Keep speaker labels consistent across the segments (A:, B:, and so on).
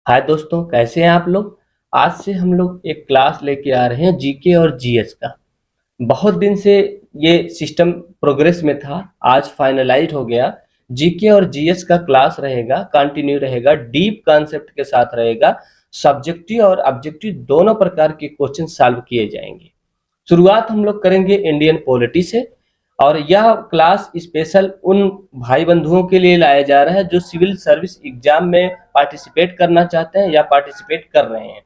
A: हाय दोस्तों, कैसे हैं आप लोग। आज से हम लोग एक क्लास लेके आ रहे हैं जीके और जीएस का। बहुत दिन से ये सिस्टम प्रोग्रेस में था, आज फाइनलाइज हो गया। जीके और जीएस का क्लास रहेगा, कंटिन्यू रहेगा, डीप कॉन्सेप्ट के साथ रहेगा। सब्जेक्टिव और ऑब्जेक्टिव दोनों प्रकार के क्वेश्चन सॉल्व किए जाएंगे। शुरुआत हम लोग करेंगे इंडियन पॉलिटी से। और यह क्लास स्पेशल उन भाई बंधुओं के लिए लाया जा रहा है जो सिविल सर्विस एग्जाम में पार्टिसिपेट करना चाहते हैं या पार्टिसिपेट कर रहे हैं।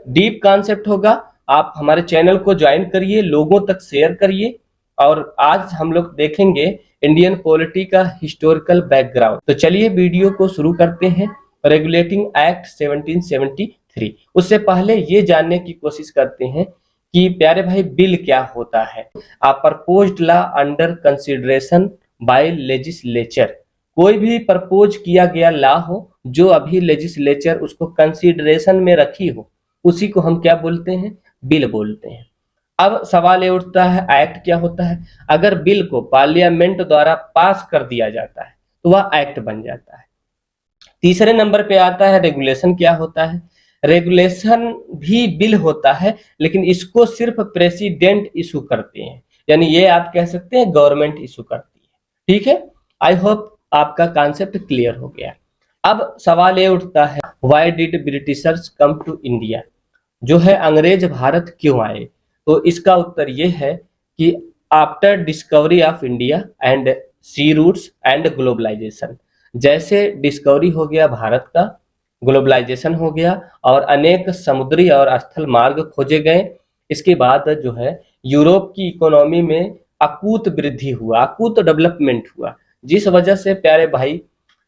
A: डीप कॉन्सेप्ट होगा। आप हमारे चैनल को ज्वाइन करिए, लोगों तक शेयर करिए। और आज हम लोग देखेंगे इंडियन पॉलिटी का हिस्टोरिकल बैकग्राउंड। तो चलिए वीडियो को शुरू करते हैं। Regulating act 1773। उससे पहले ये जानने की कोशिश करते हैं कि प्यारे भाई बिल क्या होता है। A proposed law under consideration by legislature. कोई भी प्रपोज किया गया लॉ हो जो अभी लेजिस्लेचर उसको कंसिडरेशन में रखी हो, उसी को हम क्या बोलते हैं, बिल बोलते हैं। अब सवाल ये उठता है, एक्ट क्या होता है। अगर बिल को पार्लियामेंट द्वारा पास कर दिया जाता है तो वह एक्ट बन जाता है। तीसरे नंबर पे आता है रेगुलेशन क्या होता है। रेगुलेशन भी बिल होता है, लेकिन इसको सिर्फ प्रेसिडेंट इशू करते हैं, यानी ये आप कह सकते हैं गवर्नमेंट इशू करती है। ठीक है, आई होप आपका कॉन्सेप्ट क्लियर हो गया। अब सवाल ये उठता है, why did Britishers come to India. जो है अंग्रेज भारत क्यों आए। तो इसका उत्तर ये है कि after discovery of India and sea routes and globalisation. जैसे डिस्कवरी हो गया भारत का, ग्लोबलाइजेशन हो गया और अनेक समुद्री और स्थल मार्ग खोजे गए। इसके बाद जो है यूरोप की इकोनॉमी में अकूत वृद्धि हुआ, अकूत डेवलपमेंट हुआ, जिस वजह से प्यारे भाई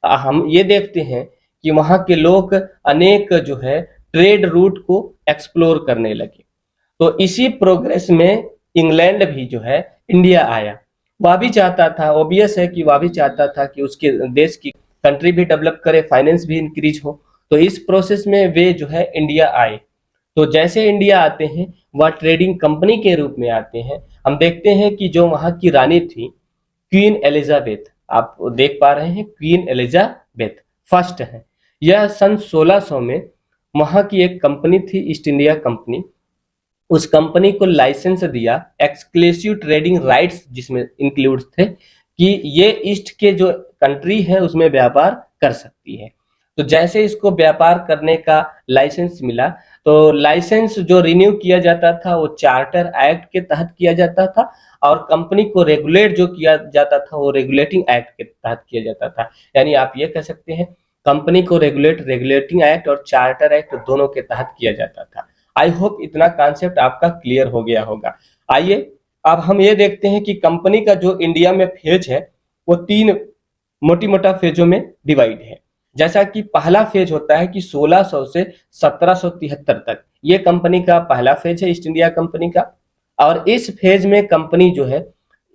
A: हम ये देखते हैं कि वहाँ के लोग अनेक जो है ट्रेड रूट को एक्सप्लोर करने लगे। तो इसी प्रोग्रेस में इंग्लैंड भी जो है इंडिया आया। वह भी चाहता था, ऑब्वियस है कि वह भी चाहता था कि उसके देश की कंट्री भी डेवलप करे, फाइनेंस भी इंक्रीज हो। तो इस प्रोसेस में वे जो है इंडिया आए। तो जैसे इंडिया आते हैं वह ट्रेडिंग कंपनी के रूप में आते हैं। हम देखते हैं कि जो वहाँ की रानी थी क्वीन एलिजाबेथ, आप देख पा रहे हैं क्वीन एलिजाबेथ फर्स्ट है। यह सन 1600 में वहाँ की एक कंपनी थी ईस्ट इंडिया कंपनी। उस कंपनी को लाइसेंस दिया, एक्सक्लूसिव ट्रेडिंग राइट्स जिसमें इंक्लूड थे कि ये ईस्ट के जो कंट्री है उसमें व्यापार कर सकती है। तो जैसे इसको व्यापार करने का लाइसेंस मिला, तो लाइसेंस जो रिन्यू किया जाता था वो चार्टर एक्ट के तहत किया जाता था, और कंपनी को रेगुलेट जो किया जाता था वो रेगुलेटिंग एक्ट के तहत किया जाता था। यानी आप ये कह सकते हैं कंपनी को रेगुलेटिंग एक्ट और चार्टर एक्ट दोनों के तहत किया जाता था। आई होप इतना कॉन्सेप्ट आपका क्लियर हो गया होगा। आइए अब हम ये देखते हैं कि कंपनी का जो इंडिया में फेज है वो तीन मोटी मोटा फेजों में डिवाइड है। जैसा कि पहला फेज होता है कि 1600 से 1773 तक, ये कंपनी का पहला फेज है ईस्ट इंडिया कंपनी का। और इस फेज में कंपनी जो है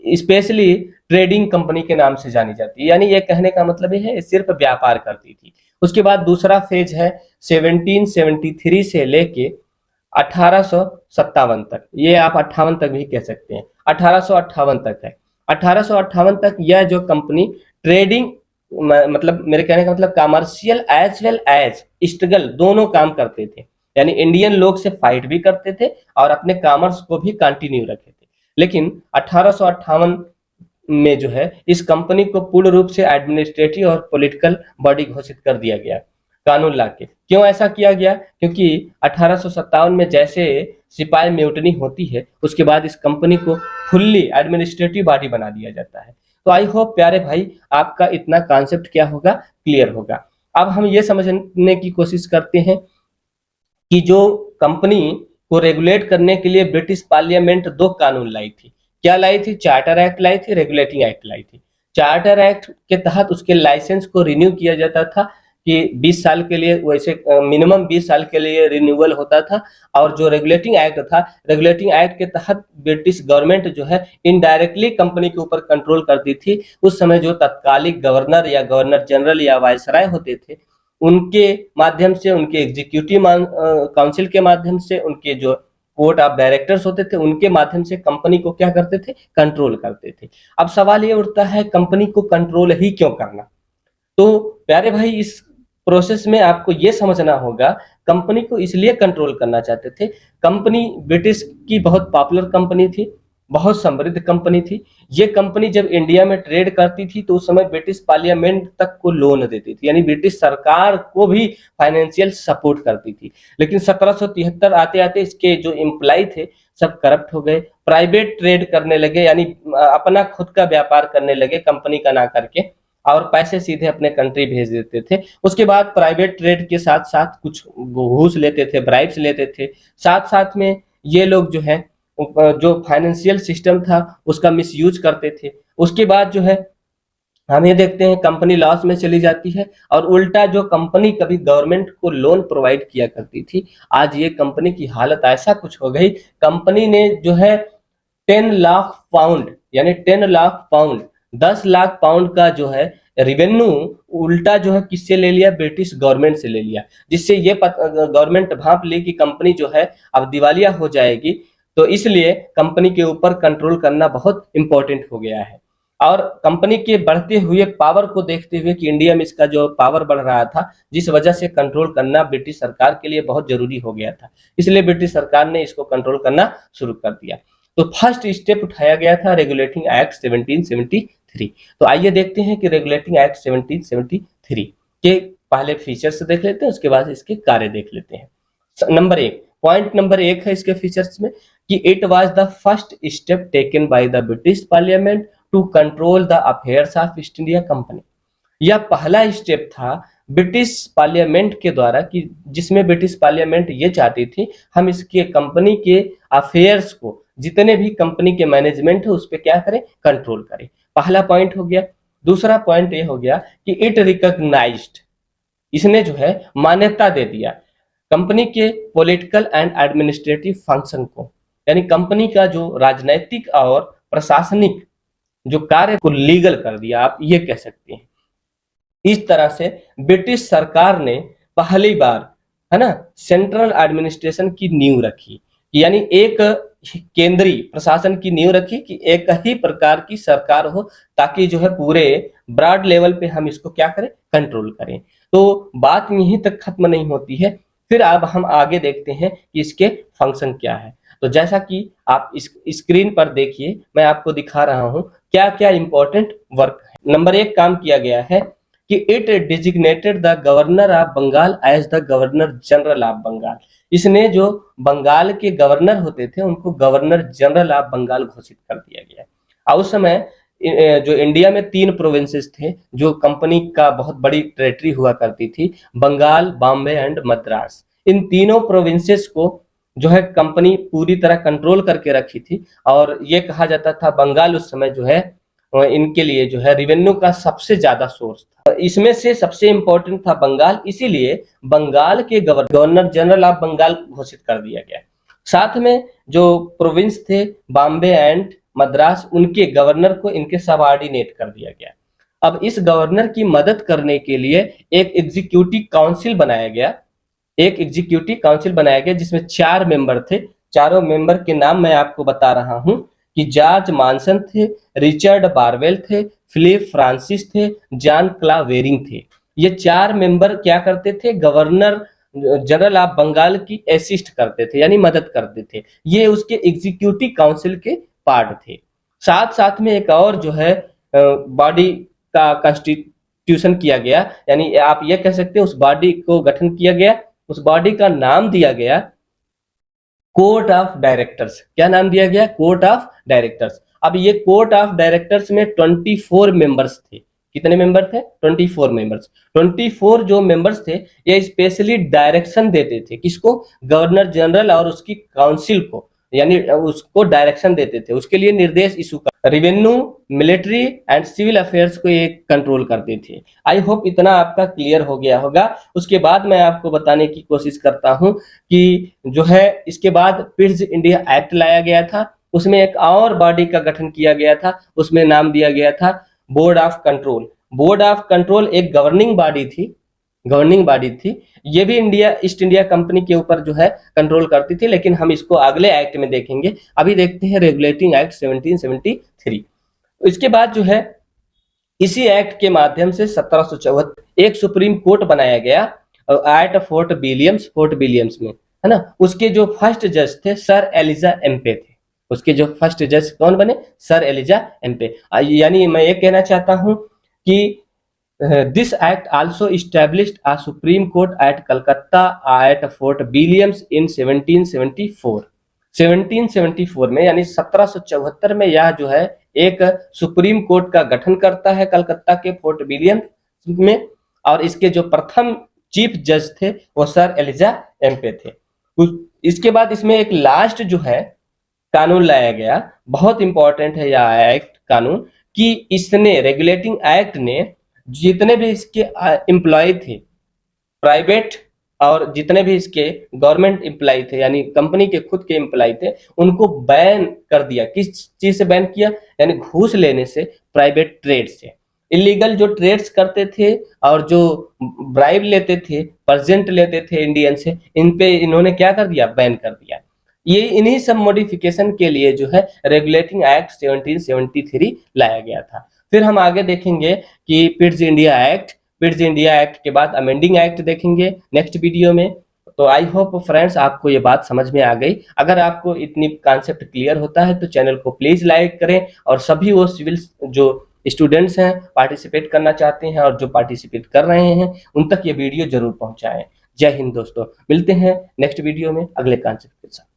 A: स्पेशली ट्रेडिंग कंपनी के नाम से जानी जाती है, यानी ये कहने का मतलब ये है सिर्फ व्यापार करती थी। उसके बाद दूसरा फेज है 1773 से लेके 1857 तक, ये आप 58 तक भी कह सकते हैं, 1858 तक है। 1858 तक यह जो कंपनी ट्रेडिंग मतलब मेरे कहने का मतलब commercial as well as struggle दोनों काम करते थे, यानी इंडियन लोग से फाइट भी करते थे और अपने कॉमर्स को भी कंटिन्यू रखे थे। लेकिन 1858 में जो है इस कंपनी को पूर्ण रूप से एडमिनिस्ट्रेटिव और पॉलिटिकल बॉडी घोषित कर दिया गया कानून ला के। क्यों ऐसा किया गया, क्योंकि 1857 में जैसे सिपाही म्यूटनी होती है उसके बाद इस कंपनी को फुल्ली एडमिनिस्ट्रेटिव बॉडी बना दिया जाता है। तो आई होप प्यारे भाई आपका इतना कॉन्सेप्ट क्या होगा, क्लियर होगा। अब हम ये समझने की कोशिश करते हैं कि जो कंपनी को रेगुलेट करने के लिए ब्रिटिश पार्लियामेंट दो कानून लाई थी। क्या लाई थी, चार्टर एक्ट लाई थी, रेगुलेटिंग एक्ट लाई थी। चार्टर एक्ट के तहत उसके लाइसेंस को रिन्यू किया जाता था कि 20 साल के लिए, वैसे मिनिमम 20 साल के लिए रिन्यूअल होता था। और जो रेगुलेटिंग एक्ट था, रेगुलेटिंग एक्ट के तहत ब्रिटिश गवर्नमेंट जो है इनडायरेक्टली कंपनी के ऊपर कंट्रोल करती थी। उस समय जो तत्कालिक गवर्नर या गवर्नर जनरल या वायसराय होते थे, उनके माध्यम से, उनके एग्जीक्यूटिव काउंसिल के माध्यम से, उनके जो बोर्ड ऑफ डायरेक्टर्स होते थे उनके माध्यम से कंपनी को क्या करते थे, कंट्रोल करते थे। अब सवाल ये उठता है कंपनी को कंट्रोल ही क्यों करना। तो प्यारे भाई इस प्रोसेस में आपको ये समझना होगा, कंपनी को इसलिए कंट्रोल करना चाहते थे। कंपनी ब्रिटिश की बहुत पॉपुलर कंपनी थी, बहुत समृद्ध कंपनी थी। ये कंपनी जब इंडिया में ट्रेड करती थी तो उस समय ब्रिटिश पार्लियामेंट तक को लोन देती थी, यानी ब्रिटिश सरकार को भी फाइनेंशियल सपोर्ट करती थी। लेकिन 1773 आते आते इसके जो एम्प्लॉय थे सब करप्ट हो गए, प्राइवेट ट्रेड करने लगे, यानी अपना खुद का व्यापार करने लगे कंपनी का ना करके, और पैसे सीधे अपने कंट्री भेज देते थे। उसके बाद प्राइवेट ट्रेड के साथ साथ कुछ घूस लेते थे, ब्राइब्स लेते थे, साथ साथ में ये लोग जो है जो फाइनेंशियल सिस्टम था उसका मिसयूज करते थे। उसके बाद जो है हम ये देखते हैं कंपनी लॉस में चली जाती है, और उल्टा जो कंपनी कभी गवर्नमेंट को लोन प्रोवाइड किया करती थी, आज ये कंपनी की हालत ऐसा कुछ हो गई, कंपनी ने जो है 10 लाख पाउंड यानी 10 लाख पाउंड 10 लाख पाउंड का जो है रेवेन्यू उल्टा जो है किससे ले लिया, ब्रिटिश गवर्नमेंट से ले लिया, जिससे ये गवर्नमेंट भांप ली कि कंपनी जो है अब दिवालिया हो जाएगी। तो इसलिए कंपनी के ऊपर कंट्रोल करना बहुत इंपॉर्टेंट हो गया है। और कंपनी के बढ़ते हुए पावर को देखते हुए कि इंडिया में इसका जो पावर बढ़ रहा था, जिस वजह से कंट्रोल करना ब्रिटिश सरकार के लिए बहुत जरूरी हो गया था, इसलिए ब्रिटिश सरकार ने इसको कंट्रोल करना शुरू कर दिया। तो फर्स्ट स्टेप उठाया गया था रेगुलेटिंग एक्ट 1773। तो आइए देखते हैं कि रेगुलेटिंग एक्ट 1773 के पहले फीचर्स देख लेते हैं, उसके बाद इसके कार्य देख लेते हैं। नंबर 1, पॉइंट नंबर 1 है इसके फीचर्स में कि it was the first step taken by the British parliament to control the affairs of East India company. यह पहला स्टेप था ब्रिटिश पार्लियामेंट के द्वारा कि जिसमें ब्रिटिश पार्लियामेंट ये चाहती थी हम इसके कंपनी के अफेयर्स को, जितने भी कंपनी के मैनेजमेंट है उस पर क्या करें, कंट्रोल करें। पहला पॉइंट हो गया। दूसरा पॉइंट ये हो गया कि इट रिकॉग्नाइज्ड, इसने जो है मान्यता दे दिया कंपनी के पॉलिटिकल एंड एडमिनिस्ट्रेटिव फंक्शन को, यानी कंपनी का जो राजनैतिक और प्रशासनिक जो कार्य को लीगल कर दिया, आप ये कह सकते हैं। इस तरह से ब्रिटिश सरकार ने पहली बार, है ना, सेंट्रल एडमिनिस्ट्रेशन की नींव रखी, यानी एक केंद्रीय प्रशासन की नींव रखी कि एक ही प्रकार की सरकार हो, ताकि जो है पूरे ब्रॉड लेवल पे हम इसको क्या करें, कंट्रोल करें। तो बात यहीं तक खत्म नहीं होती है, फिर अब हम आगे देखते हैं कि इसके फंक्शन क्या है। तो जैसा कि आप इस स्क्रीन पर देखिए, मैं आपको दिखा रहा हूं क्या क्या इंपॉर्टेंट वर्क है। नंबर 1 काम किया गया है कि it designated the governor of Bengal as the governor general of Bengal. इसने जो बंगाल के गवर्नर होते थे उनको गवर्नर जनरल ऑफ बंगाल घोषित कर दिया गया। और उस समय जो इंडिया में 3 प्रोविंसेस थे जो कंपनी का बहुत बड़ी टेरिटरी हुआ करती थी, बंगाल, बॉम्बे एंड मद्रास। इन तीनों प्रोविंसेस को जो है कंपनी पूरी तरह कंट्रोल करके रखी थी, और ये कहा जाता था बंगाल उस समय जो है इनके लिए जो है रेवेन्यू का सबसे ज्यादा सोर्स था। इसमें से सबसे इंपॉर्टेंट था बंगाल, इसीलिए बंगाल के गवर्नर जनरल ऑफ बंगाल घोषित कर दिया गया। साथ में जो प्रोविंस थे बॉम्बे एंड मद्रास, उनके गवर्नर को इनके सबऑर्डिनेट कर दिया गया। अब इस गवर्नर की मदद करने के लिए एक एग्जीक्यूटिव काउंसिल बनाया गया, जिसमें 4 मेंबर थे। चारों मेंबर के नाम मैं आपको बता रहा हूं कि जॉर्ज मॉनसन थे, रिचर्ड बारवेल थे, फिलिप फ्रांसिस थे, जॉन क्लावेरिंग थे। ये 4 मेंबर क्या करते थे, गवर्नर जनरल ऑफ बंगाल की असिस्ट करते थे, यानी मदद करते थे। ये उसके एग्जीक्यूटिव काउंसिल के पार्ट थे। साथ साथ में एक और जो है बॉडी का कॉन्स्टिट्यूशन किया गया, यानी आप ये कह सकते हैं उस बॉडी को गठन किया गया। उस बॉडी का नाम दिया गया कोर्ट ऑफ डायरेक्टर्स। क्या नाम दिया गया, कोर्ट ऑफ डायरेक्टर्स। अब ये कोर्ट ऑफ डायरेक्टर्स में 24 मेंबर्स थे। कितने मेंबर थे, 24 मेंबर्स। 24 जो मेंबर्स थे ये स्पेशली डायरेक्शन देते थे, किसको, गवर्नर जनरल और उसकी काउंसिल को, यानी उसको डायरेक्शन देते थे, उसके लिए निर्देश इशू कर, revenue, military and civil affairs को ये कंट्रोल करते थे। आई होप इतना आपका क्लियर हो गया होगा। उसके बाद मैं आपको बताने की कोशिश करता हूं कि जो है इसके बाद पिट्स इंडिया एक्ट लाया गया था, उसमें एक और बॉडी का गठन किया गया था, उसमें नाम दिया गया था board of control. Board of control एक गवर्निंग बॉडी थी। ये भी ईस्ट इंडिया कंपनी के ऊपर जो है कंट्रोल करती थी, लेकिन हम इसको अगले एक्ट में देखेंगे। अभी देखते हैं रेगुलेटिंग एक्ट 1773। इसके बाद जो है इसी एक्ट के माध्यम से 1774 एक सुप्रीम कोर्ट बनाया गया एट फोर्ट विलियम्स में, है ना। उसके जो फर्स्ट जज थे सर एलिजा एम्पे थे। उसके जो फर्स्ट जज कौन बने? Sir Elijah Impey. यानी मैं ये कहना चाहता हूं कि this act also established a supreme court at Calcutta at Fort Williams in 1774। 1774 में यानी 1774 में यह जो है एक सुप्रीम कोर्ट का गठन करता है कलकत्ता के फोर्ट विलियम में। और इसके जो प्रथम चीफ जज थे वो सर एलिजा एम्पे थे। इसके बाद इसमें एक लास्ट जो है कानून लाया गया, बहुत इंपॉर्टेंट है यह एक्ट कानून, कि इसने रेगुलेटिंग एक्ट ने जितने भी इसके एम्प्लॉय थे प्राइवेट और जितने भी इसके गवर्नमेंट एम्प्लॉय थे यानी कंपनी के खुद के एम्प्लॉय थे, उनको बैन कर दिया। किस चीज से बैन किया? यानी घूस लेने से, प्राइवेट ट्रेड से। इलीगल जो ट्रेड्स करते थे और जो ब्राइब लेते थे, परसेंट लेते थे इंडियन से, इन पे इन्होंने क्या कर दिया? बैन कर दिया। ये इन्हीं सब मॉडिफिकेशन के लिए जो है रेगुलेटिंग एक्ट 1773 लाया गया था। फिर हम आगे देखेंगे कि पिट्स इंडिया एक्ट के बाद अमेंडिंग एक्ट देखेंगे नेक्स्ट वीडियो में। तो आई होप फ्रेंड्स आपको ये बात समझ में आ गई। अगर आपको इतनी कॉन्सेप्ट क्लियर होता है तो चैनल को प्लीज लाइक करें और सभी वो सिविल जो स्टूडेंट्स हैं पार्टिसिपेट करना चाहते हैं और जो पार्टिसिपेट कर रहे हैं उन तक ये वीडियो जरूर पहुंचाएं। जय हिंद दोस्तों, मिलते हैं नेक्स्ट वीडियो में अगले कॉन्सेप्ट के साथ।